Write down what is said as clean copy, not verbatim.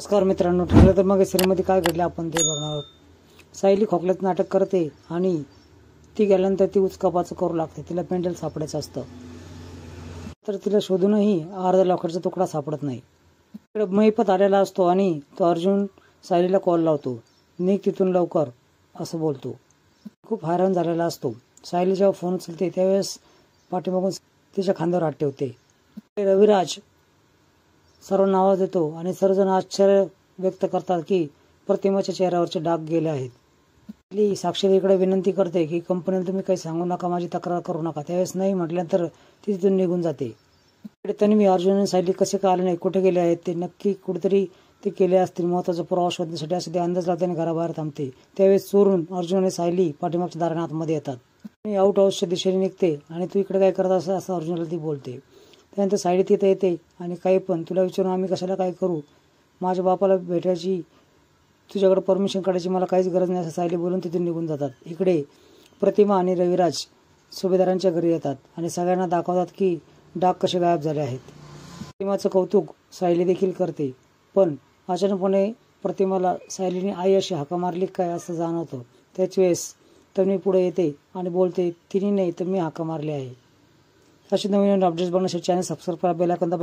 नमस्कार मित्रांनो, ठरलं तर मग सिरीजमध्ये काय घडले आपण ते बघणार आहोत. सायली खोकल्यात नाटक करते आणि ती गेल्यानंतर ती उचकापाचं करू लागते. तिला पेंडल सापडायचं असतं, तर तिला शोधूनही अर्धा लाखाचा तुकडा सापडत नाही. इकडे महिपत आलेला असतो आणि तो अर्जुन सायलीला कॉल लावतो. निघ तिथून लवकर असं बोलतो. खूप हैराण झालेला असतो. सायली जेव्हा फोन उचलते त्यावेळेस पाठीमागून तिच्या खांद्यावर हात ठेवते. रविराज सर्वांना आवाज देतो आणि सर्वजण आश्चर्य व्यक्त करतात की प्रतिमाच्या चेहऱ्यावरचे डाग गेले आहेत. साक्षी इकडे विनंती करते की कंपनीला तुम्ही काही सांगू नका, माझी तक्रार करू नका. त्यावेळेस नाही म्हटल्यानंतर ती तिथून निघून जाते. इकडे तन्वी, अर्जुन आणि सायली कसे का आले नाही, कुठे गेले आहेत ते, नक्की कुठेतरी ते केले असतील. महत्वाचा पुरावा शोधण्यासाठी असे ते अंदाज लावताना घराबाहेर थांबते. त्यावेळेस चोरून अर्जुन आणि सायली पाठीमागच्या दाराने आतमध्ये येतात. मी आउट हाऊसच्या दिशेने निघते आणि तू इकडे काय करत असं अर्जुनला ती बोलते. त्यानंतर सायली तिथे येते आणि काही पण तुला विचारून आम्ही कशाला काय करू, माझ्या बापाला भेटायची, तुझ्याकडे परमिशन काढायची मला काहीच गरज नाही असं सायली बोलून तिथून निघून जातात. इकडे प्रतिमा आणि रविराज सुभेदारांच्या घरी येतात आणि सगळ्यांना दाखवतात की डाग कसे गायब झाले आहेत. प्रतिमाचं कौतुक सायली देखील करते, पण अचानकपणे प्रतिमाला सायलीने आई अशी हाका मारली काय असं जाणवतं. त्याच वेळेस तन्वी पुढे येते आणि बोलते, तिने नाही तर मी हाका मारली आहे. अशी नवीन अपडेट्स बघण्यासाठी चॅनल सबस्क्राईब करा, बेल आयकॉन दाबा.